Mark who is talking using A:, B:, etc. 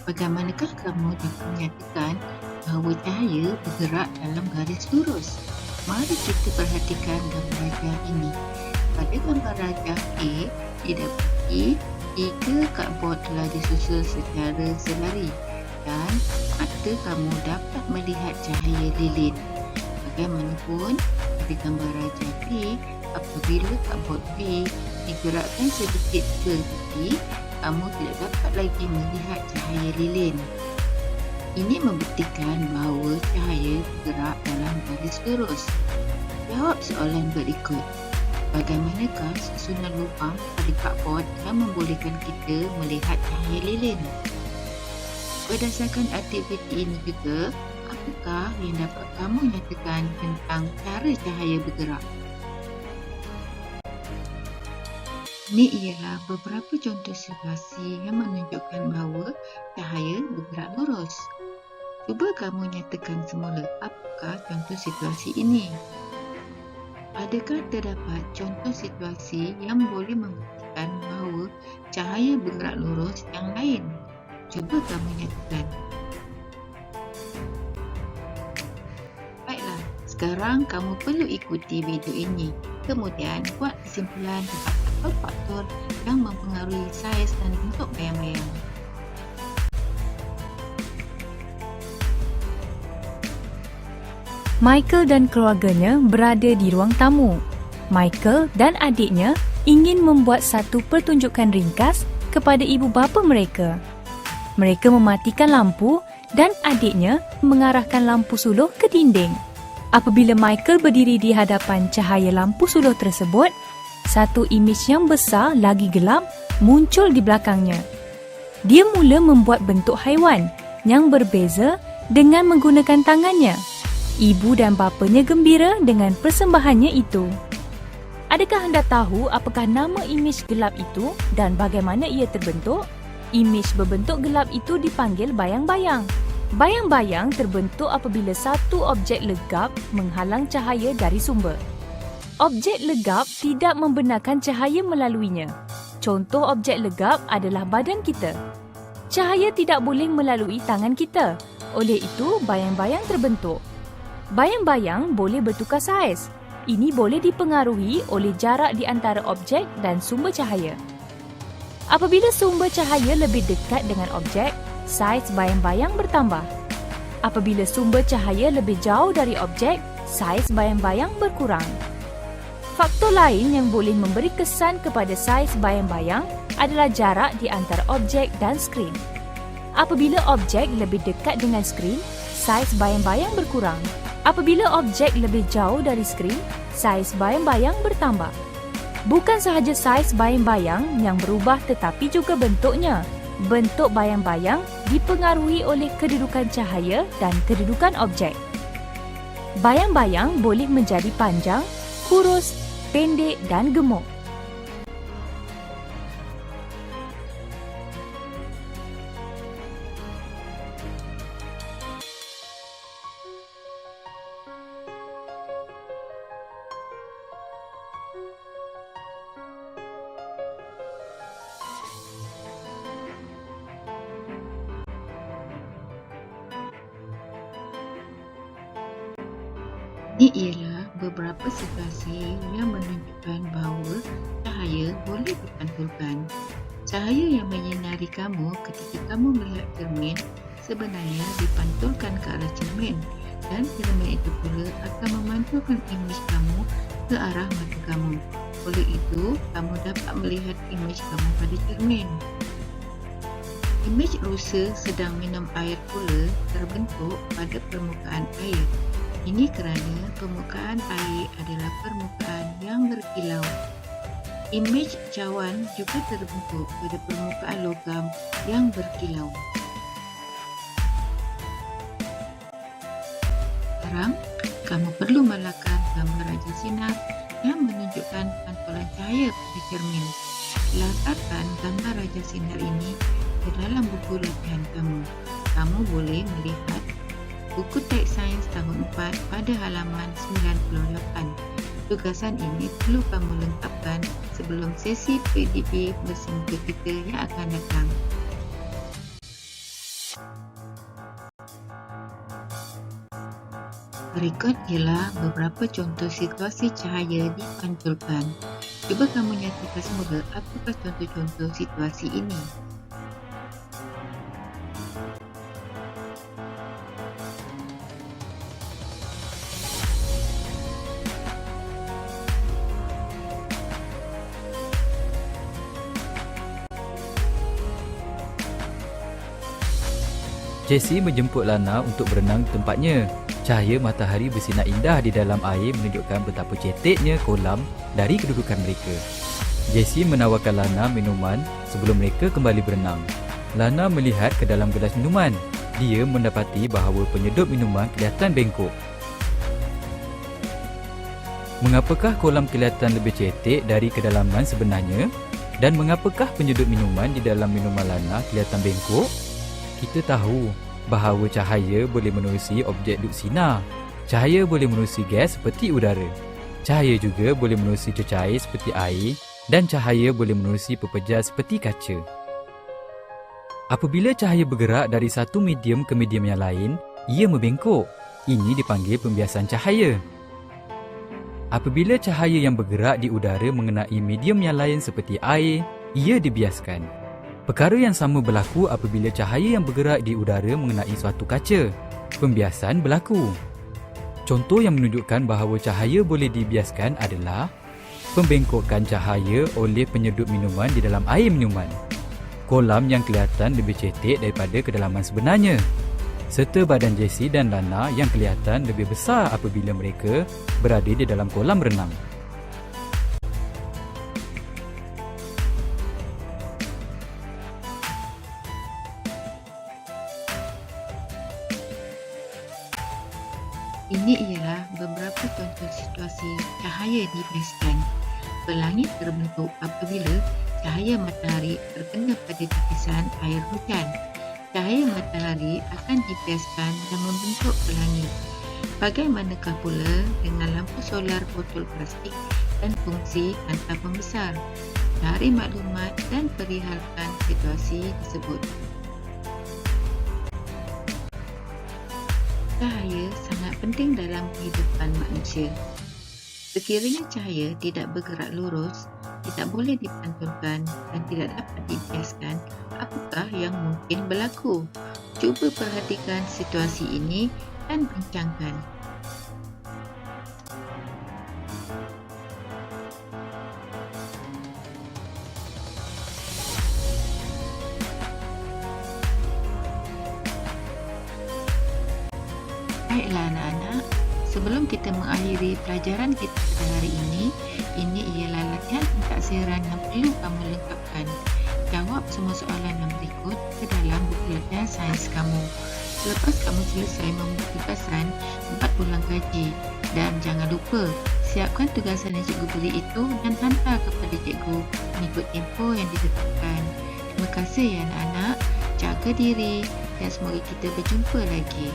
A: Bagaimanakah kamu dapat menyatakan bahawa cahaya bergerak dalam garis lurus? Mari kita perhatikan gambar rajah ini. Pada gambar rajah A, didapati 3 kadbord telah disusul secara selari dan mata kamu dapat melihat cahaya lilin. Bagaimanapun, pada gambar rajah B, apabila kadbord B digerakkan sedikit ke tepi, kamu tidak dapat lagi melihat cahaya lilin. Ini membuktikan bahawa cahaya bergerak dalam garis lurus. Jawab soalan berikut. Bagaimanakah susunan lubang pada kadbord yang membolehkan kita melihat cahaya lilin? Berdasarkan aktiviti ini juga, apakah yang dapat kamu nyatakan tentang cara cahaya bergerak? Ini ialah beberapa contoh situasi yang menunjukkan bahawa cahaya bergerak lurus. Cuba kamu nyatakan semula apakah contoh situasi ini. Adakah terdapat contoh situasi yang boleh membuktikan bahawa cahaya bergerak lurus yang lain? Cuba kamu nyatakan. Baiklah, sekarang kamu perlu ikuti video ini. Kemudian buat kesimpulan tentang faktor-faktor yang mempengaruhi saiz dan bentuk bayang-bayang.
B: Michael dan keluarganya berada di ruang tamu. Michael dan adiknya ingin membuat satu pertunjukan ringkas kepada ibu bapa mereka. Mereka mematikan lampu dan adiknya mengarahkan lampu suluh ke dinding. Apabila Michael berdiri di hadapan cahaya lampu suluh tersebut, satu imej yang besar lagi gelap muncul di belakangnya. Dia mula membuat bentuk haiwan yang berbeza dengan menggunakan tangannya. Ibu dan bapanya gembira dengan persembahannya itu. Adakah anda tahu apakah nama imej gelap itu dan bagaimana ia terbentuk? Imej berbentuk gelap itu dipanggil bayang-bayang. Bayang-bayang terbentuk apabila satu objek legap menghalang cahaya dari sumber. Objek legap tidak membenarkan cahaya melaluinya. Contoh objek legap adalah badan kita. Cahaya tidak boleh melalui tangan kita. Oleh itu, bayang-bayang terbentuk. Bayang-bayang boleh bertukar saiz. Ini boleh dipengaruhi oleh jarak di antara objek dan sumber cahaya. Apabila sumber cahaya lebih dekat dengan objek, saiz bayang-bayang bertambah. Apabila sumber cahaya lebih jauh dari objek, saiz bayang-bayang berkurang. Faktor lain yang boleh memberi kesan kepada saiz bayang-bayang adalah jarak di antara objek dan skrin. Apabila objek lebih dekat dengan skrin, saiz bayang-bayang berkurang. Apabila objek lebih jauh dari skrin, saiz bayang-bayang bertambah. Bukan sahaja saiz bayang-bayang yang berubah tetapi juga bentuknya. Bentuk bayang-bayang dipengaruhi oleh kedudukan cahaya dan kedudukan objek. Bayang-bayang boleh menjadi panjang, kurus, pendek dan gemuk.
A: Ini ialah beberapa situasi yang menunjukkan bahawa cahaya boleh dipantulkan. Cahaya yang menyinari kamu ketika kamu melihat cermin sebenarnya dipantulkan ke arah cermin dan cermin itu pula akan memantulkan imej kamu ke arah mata kamu. Oleh itu, kamu dapat melihat imej kamu pada cermin. Imej rusa sedang minum air pula terbentuk pada permukaan air. Ini kerana permukaan air adalah permukaan yang berkilau. Imej cawan juga terbentuk pada permukaan logam yang berkilau. Sekarang, kamu perlu melakukan gambar rajah sinar yang menunjukkan pantulan cahaya pada cermin. Letakkan gambar rajah sinar ini ke dalam buku latihan kamu. Kamu boleh melihat buku teks sains tahun 4 pada halaman 98. Tugasan ini perlu kamu lengkapkan sebelum sesi PDP bersemuka kita yang akan datang. Berikut ialah beberapa contoh situasi cahaya dipantulkan. Cuba kamu nyatakan semula apakah contoh-contoh situasi ini.
C: Jessie menjemput Lana untuk berenang di tempatnya. Cahaya matahari bersinar indah di dalam air menunjukkan betapa ceteknya kolam dari kedudukan mereka. Jessie menawarkan Lana minuman sebelum mereka kembali berenang. Lana melihat ke dalam gelas minuman. Dia mendapati bahawa penyedup minuman kelihatan bengkok. Mengapakah kolam kelihatan lebih cetek dari kedalaman sebenarnya? Dan mengapakah penyedup minuman di dalam minuman Lana kelihatan bengkok? Kita tahu bahawa cahaya boleh menerusi objek duk sinar. Cahaya boleh menerusi gas seperti udara. Cahaya juga boleh menerusi cecair seperti air dan cahaya boleh menerusi pepejar seperti kaca. Apabila cahaya bergerak dari satu medium ke medium yang lain, ia membengkok. Ini dipanggil pembiasan cahaya. Apabila cahaya yang bergerak di udara mengenai medium yang lain seperti air, ia dibiaskan. Perkara yang sama berlaku apabila cahaya yang bergerak di udara mengenai suatu kaca. Pembiasan berlaku. Contoh yang menunjukkan bahawa cahaya boleh dibiaskan adalah pembengkokan cahaya oleh penyedup minuman di dalam air minuman, kolam yang kelihatan lebih cetek daripada kedalaman sebenarnya, serta badan Jessie dan Lana yang kelihatan lebih besar apabila mereka berada di dalam kolam renang.
A: Ini ialah beberapa contoh situasi cahaya dibiaskan. Pelangi terbentuk apabila cahaya matahari terkena pada tepisan air hujan. Cahaya matahari akan dibiaskan dan membentuk pelangi. Bagaimanakah pula dengan lampu solar botol plastik dan fungsi hantar pembesar? Cari maklumat dan perihalkan situasi tersebut. Cahaya sangat penting dalam kehidupan manusia. Sekiranya cahaya tidak bergerak lurus, tidak boleh dipantulkan dan tidak dapat dibiaskan, apakah yang mungkin berlaku? Cuba perhatikan situasi ini dan bincangkan. Baiklah anak-anak, sebelum kita mengakhiri pelajaran kita pada hari ini ialah latihan pentaksiran yang perlu kamu lengkapkan. Jawab semua soalan yang berikut ke dalam buku latihan sains kamu. Selepas kamu selesai membuat tugasan, buat ulang kaji. Dan jangan lupa, siapkan tugasan yang cikgu beri itu dan hantar kepada cikgu mengikut tempoh yang ditetapkan. Terima kasih ya anak-anak, jaga diri dan semoga kita berjumpa lagi.